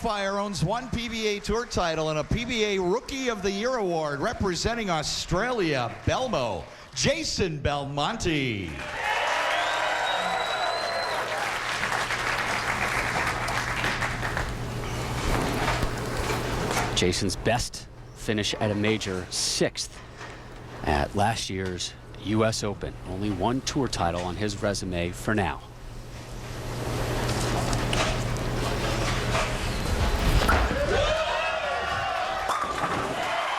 Fire owns one PBA Tour title and a PBA Rookie of the Year award, representing Australia, Belmo, Jason Belmonte. Jason's best finish at a major, 6th at last year's US Open. Only one tour title on his resume for now.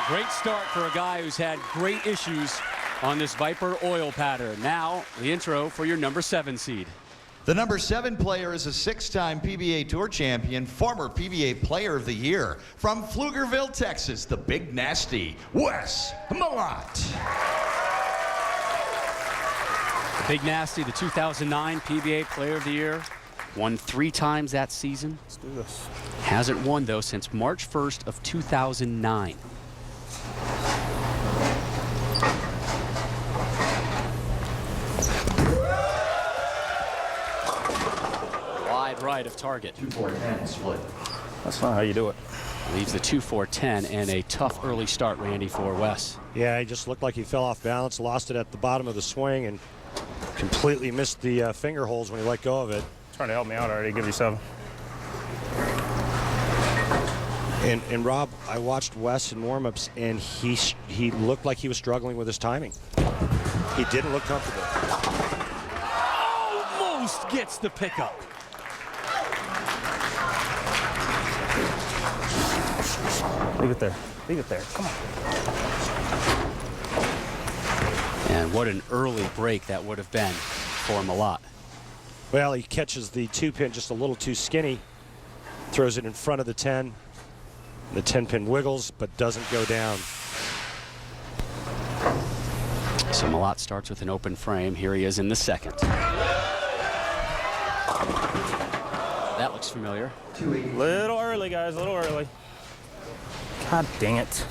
Great start for a guy who's had great issues on this Viper oil pattern. Now, the intro for your number 7 seed. The number 7 player is a 6-time PBA Tour champion, former PBA Player of the Year. From Pflugerville, Texas, the Big Nasty, Wes Malott. The Big Nasty, the 2009 PBA Player of the Year. Won 3 times that season. Let's do this. Hasn't won, though, since March 1st of 2009. Wide right of target. 2-4-10 split. That's not how you do it. Leaves the 2-4-10 and a tough early start, Randy, for Wes. Yeah, he just looked like he fell off balance, lost it at the bottom of the swing, and completely missed the finger holes when he let go of it. Trying to help me out already. Give you 7. And Rob, I watched Wes in warm-ups, and he looked like he was struggling with his timing. He didn't look comfortable. Almost gets the pickup. Leave it there. Leave it there. Come on. And what an early break that would have been for Malott. Well, he catches the 2-pin just a little too skinny, throws it in front of the 10. The 10-pin wiggles, but doesn't go down. So Malott starts with an open frame. Here he is in the 2nd. That looks familiar. Little early, guys. A little early. God dang it.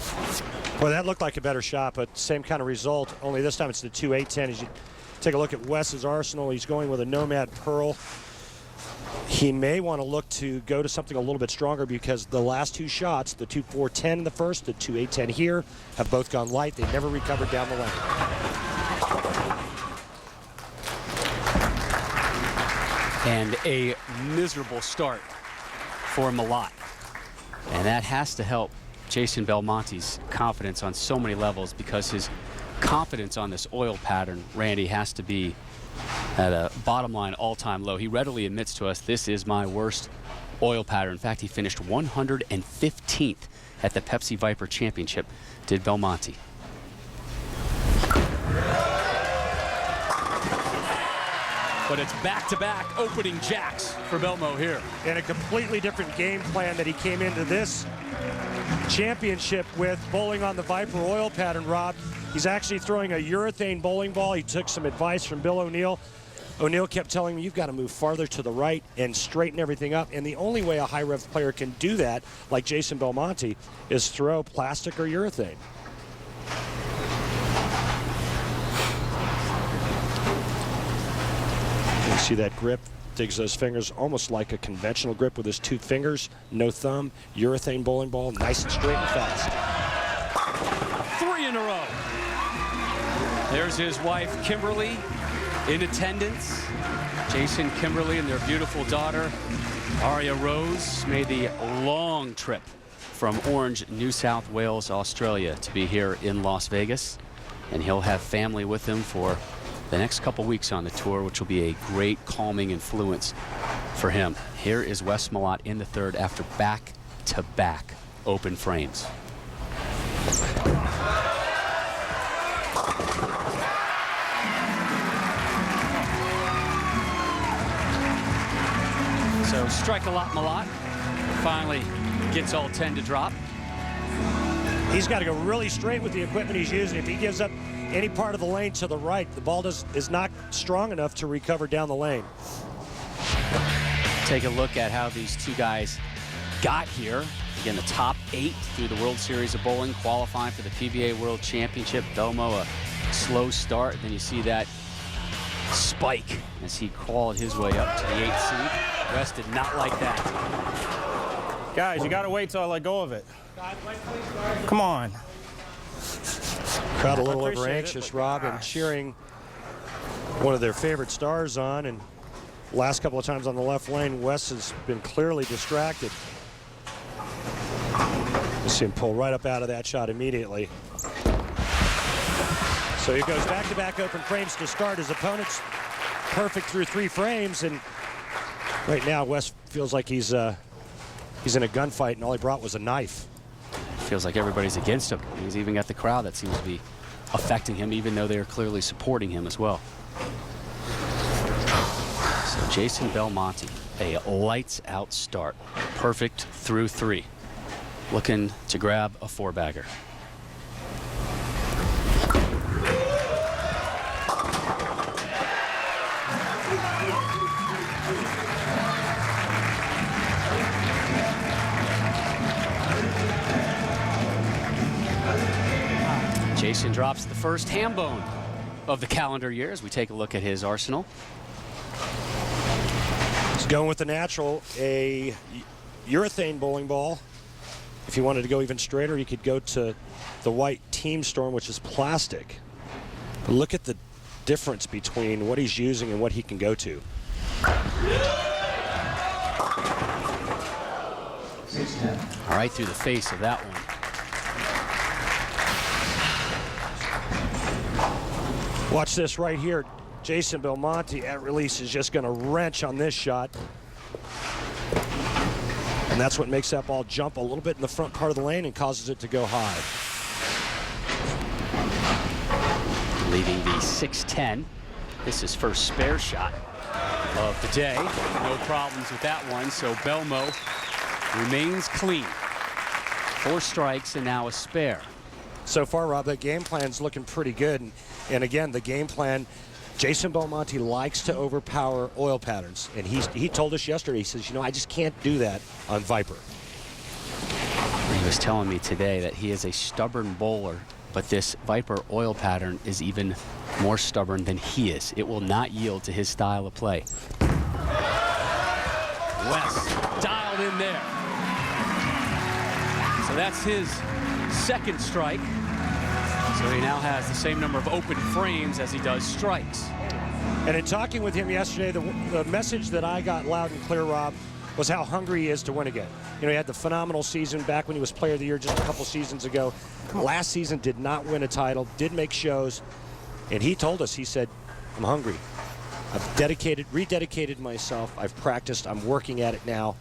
Well, that looked like a better shot, but same kind of result, only this time it's the 2-8-10. As you take a look at Wes's arsenal, he's going with a Nomad Pearl. He may want to look to go to something a little bit stronger, because the last 2 shots, the 2-4-10 in the first, the 2-8-10 here, have both gone light. They never recovered down the lane. And a miserable start for Malott. And that has to help Jason Belmonte's confidence on so many levels, because his confidence on this oil pattern, Randy, has to be at a bottom line all-time low. He readily admits to us, this is my worst oil pattern. In fact, he finished 115th at the Pepsi Viper Championship, did Belmonte. But it's back-to-back opening jacks for Belmo here. And a completely different game plan that he came into this championship with, bowling on the Viper oil pattern, Rob. He's actually throwing a urethane bowling ball. He took some advice from Bill O'Neill. O'Neill kept telling him, you've got to move farther to the right and straighten everything up. And the only way a high-rev player can do that, like Jason Belmonte, is throw plastic or urethane. You see that grip? Digs those fingers almost like a conventional grip with his 2 fingers, no thumb, urethane bowling ball, nice and straight and fast. 3 in a row. There's his wife, Kimberly, in attendance. Jason, Kimberly, and their beautiful daughter, Aria Rose, made the long trip from Orange, New South Wales, Australia, to be here in Las Vegas. And he'll have family with him for the next couple weeks on the tour, which will be a great calming influence for him. Here is Wes Malott in the 3rd after back-to-back open frames. So strike a lot, Malott finally gets all 10 to drop. He's got to go really straight with the equipment he's using. If he gives up any part of the lane to the right, the ball is not strong enough to recover down the lane. Take a look at how these 2 guys got here. Again, the top 8 through the World Series of Bowling, qualifying for the PBA World Championship. Belmo, a slow start. Then you see that spike as he crawled his way up to the 8th seed. Wes did not like that. Guys, you got to wait till I let go of it. Come on. Crowd a little Appreciate over it, anxious, but Rob, and cheering one of their favorite stars on. And last couple of times on the left lane, Wes has been clearly distracted. You see him pull right up out of that shot immediately. So he goes back-to-back open frames to start. His opponent's perfect through 3 frames, and right now Wes feels like he's in a gunfight, and all he brought was a knife. Feels like everybody's against him. He's even got the crowd that seems to be affecting him, even though they're clearly supporting him as well. So Jason Belmonte, a lights-out start. Perfect through 3. Looking to grab a 4-bagger. Jason drops the first ham bone of the calendar year as we take a look at his arsenal. He's going with the natural, a urethane bowling ball. If you wanted to go even straighter, you could go to the white Team Storm, which is plastic. But look at the difference between what he's using and what he can go to. All right, through the face of that one. Watch this right here. Jason Belmonte at release is just going to wrench on this shot. And that's what makes that ball jump a little bit in the front part of the lane and causes it to go high. Leaving the 6-10. This is first spare shot of the day. No problems with that one, so Belmo remains clean. 4 strikes and now a spare. So far, Rob, that game plan's looking pretty good. And again, the game plan, Jason Belmonte likes to overpower oil patterns. And he told us yesterday, he says, you know, I just can't do that on Viper. He was telling me today that he is a stubborn bowler, but this Viper oil pattern is even more stubborn than he is. It will not yield to his style of play. Wes dialed in there. So that's his second strike. So he now has the same number of open frames as he does strikes. And in talking with him yesterday, the message that I got loud and clear, Rob, was how hungry he is to win again. You know, he had the phenomenal season back when he was Player of the Year just a couple seasons ago. Last season did not win a title, did make shows, and he told us, he said, I'm hungry. I've rededicated myself. I've practiced. I'm working at it now.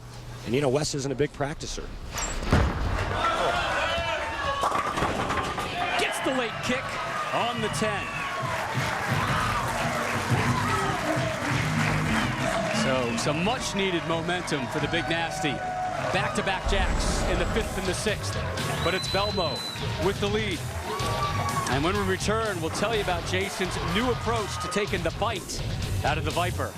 And, you know, Wes isn't a big practicer. Gets the late kick on the 10. So some much needed momentum for the Big Nasty. Back-to-back jacks in the 5th and the 6th. But it's Belmo with the lead. And when we return, we'll tell you about Jason's new approach to taking the bite out of the Viper.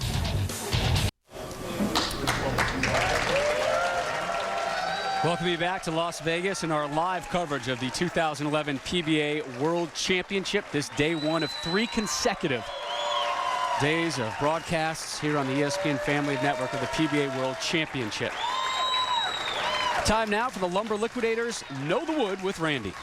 Welcome you back to Las Vegas and our live coverage of the 2011 PBA World Championship. This day 1 of 3 consecutive days of broadcasts here on the ESPN Family Network of the PBA World Championship. Time now for the Lumber Liquidators Know the Wood with Randy.